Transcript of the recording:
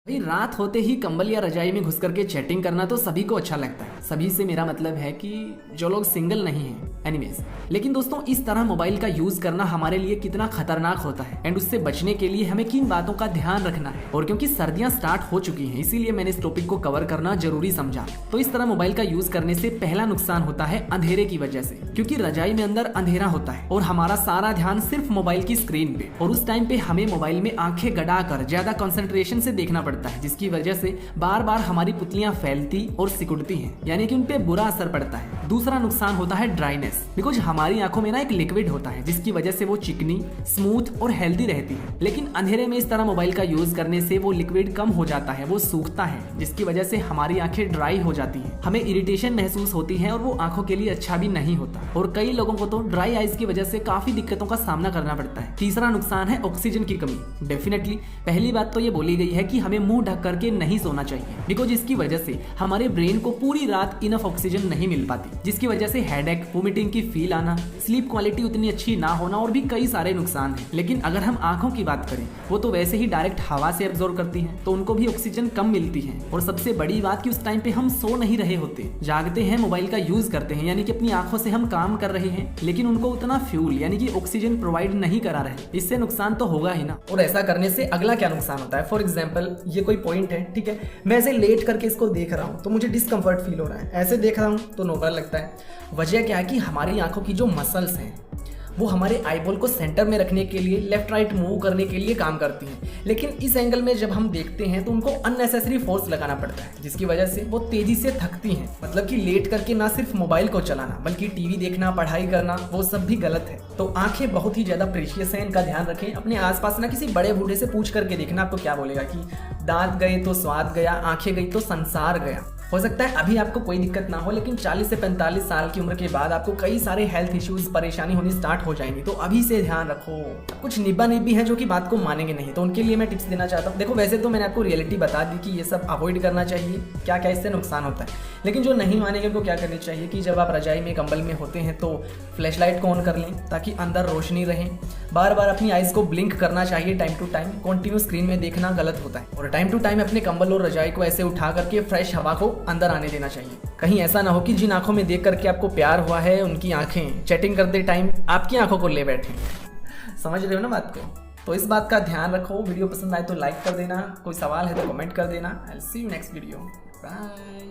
भाई रात होते ही कंबल या रजाई में घुस करके चैटिंग करना तो सभी को अच्छा लगता है। सभी से मेरा मतलब है कि जो लोग सिंगल नहीं हैं। एनीवेज, लेकिन दोस्तों इस तरह मोबाइल का यूज करना हमारे लिए कितना खतरनाक होता है एंड उससे बचने के लिए हमें किन बातों का ध्यान रखना है। और क्योंकि सर्दियां स्टार्ट हो चुकी हैं इसीलिए मैंने इस टॉपिक को कवर करना जरूरी समझा। तो इस तरह मोबाइल का यूज करने से पहला नुकसान होता है अंधेरे की वजह से, क्योंकि रजाई में अंदर अंधेरा होता है और हमारा सारा ध्यान सिर्फ मोबाइल की स्क्रीन पे, और उस टाइम पे हमें मोबाइल में आंखें गड़ाकर ज्यादा कंसंट्रेशन से देखना पड़ता है, जिसकी वजह से बार बार हमारी पुतलियां फैलती और सिकुड़ती हैं, यानी कि उन पे बुरा असर पड़ता है। दूसरा नुकसान होता है ड्राइनेस, बिकॉज हमारी आंखों में ना एक लिक्विड होता है जिसकी वजह से वो चिकनी, स्मूथ और हेल्दी रहती है। लेकिन अंधेरे में इस तरह मोबाइल का यूज करने से वो लिक्विड कम हो जाता है, वो सूखता है, जिसकी वजह से हमारी आंखें ड्राई हो जाती हैं, हमें इरिटेशन महसूस होती है और वो आंखों के लिए अच्छा भी नहीं होता। और कई लोगों को तो ड्राई आइज की वजह से काफी दिक्कतों का सामना करना पड़ता है। तीसरा नुकसान है ऑक्सीजन की कमी। डेफिनेटली पहली बात तो ये बोली गई है कि हमें मुंह ढक करके नहीं सोना चाहिए, बिकॉज इसकी वजह से हमारे ब्रेन को पूरी रात इनफ ऑक्सीजन नहीं मिल पाती, जिसकी वजह से हेडेक, वोमिटिंग की फील आना, स्लीप क्वालिटी उतनी अच्छी ना होना और भी कई सारे नुकसान हैं। लेकिन अगर हम आंखों की बात करें, वो तो वैसे ही डायरेक्ट हवा से एब्जॉर्ब करती हैं, तो उनको भी ऑक्सीजन कम मिलती है। और सबसे बड़ी बात कि उस टाइम पे हम सो नहीं रहे होते, जागते हैं, मोबाइल का यूज करते हैं, यानी कि अपनी आंखों से हम काम कर रहे हैं, लेकिन उनको उतना फ्यूल यानी कि ऑक्सीजन प्रोवाइड नहीं करा रहे। इससे नुकसान तो होगा ही ना। और ऐसा करने से अगला क्या नुकसान होता है, फॉर एग्जाम्पल ये कोई पॉइंट है, ठीक है, मैं ऐसे लेट करके इसको देख रहा हूँ तो मुझे डिस्कम्फर्ट फील हो रहा है, ऐसे देख रहा हूँ तो नॉर्मल लगता है। वजह क्या है कि हमारी आंखों की जो मसल्स हैं वो हमारे आईबॉल को सेंटर में रखने के लिए, लेफ्ट राइट मूव करने के लिए काम करती हैं। लेकिन इस एंगल में जब हम देखते हैं तो उनको अननेसेसरी फोर्स लगाना पड़ता है, जिसकी वजह से वो तेजी से थकती हैं। मतलब कि लेट करके ना सिर्फ मोबाइल को चलाना बल्कि टीवी देखना, पढ़ाई करना, वो सब भी गलत है। तो आंखें बहुत ही ज्यादा प्रीशियस हैं, इनका ध्यान रखें। अपने आसपास ना किसी बड़े बूढ़े से पूछ करके देखना आपको क्या बोलेगा कि दांत गए तो स्वाद गया, आंखें गई तो संसार गया। हो सकता है अभी आपको कोई दिक्कत ना हो, लेकिन 40 से 45 साल की उम्र के बाद आपको कई सारे हेल्थ इश्यूज, परेशानी होनी स्टार्ट हो जाएंगी। तो अभी से ध्यान रखो। कुछ निब्बा निब्बी हैं जो कि बात को मानेंगे नहीं, तो उनके लिए मैं टिप्स देना चाहता हूँ। देखो वैसे तो मैंने आपको रियलिटी बता दी कि ये सब अवॉइड करना चाहिए, क्या क्या इससे नुकसान होता है। लेकिन जो नहीं मानेंगे उनको क्या करनी चाहिए कि जब आप रजाई में, कंबल में होते हैं तो फ्लैश लाइट को ऑन कर लें ताकि अंदर रोशनी रहे। बार बार अपनी आइज को ब्लिंक करना चाहिए time to time. Continue screen में देखना गलत होता है। और टाइम टू टाइम अपने कंबल और रजाई को ऐसे उठा करके फ्रेश हवा को अंदर आने देना चाहिए। कहीं ऐसा ना हो कि जिन आंखों में देख करके आपको प्यार हुआ है उनकी आंखें चैटिंग करते टाइम आपकी आंखों को ले बैठे। समझ रहे हो ना बात को? तो इस बात का ध्यान रखो। वीडियो पसंद आए तो लाइक कर देना, कोई सवाल है तो कमेंट कर देना। I will see you next video. Bye.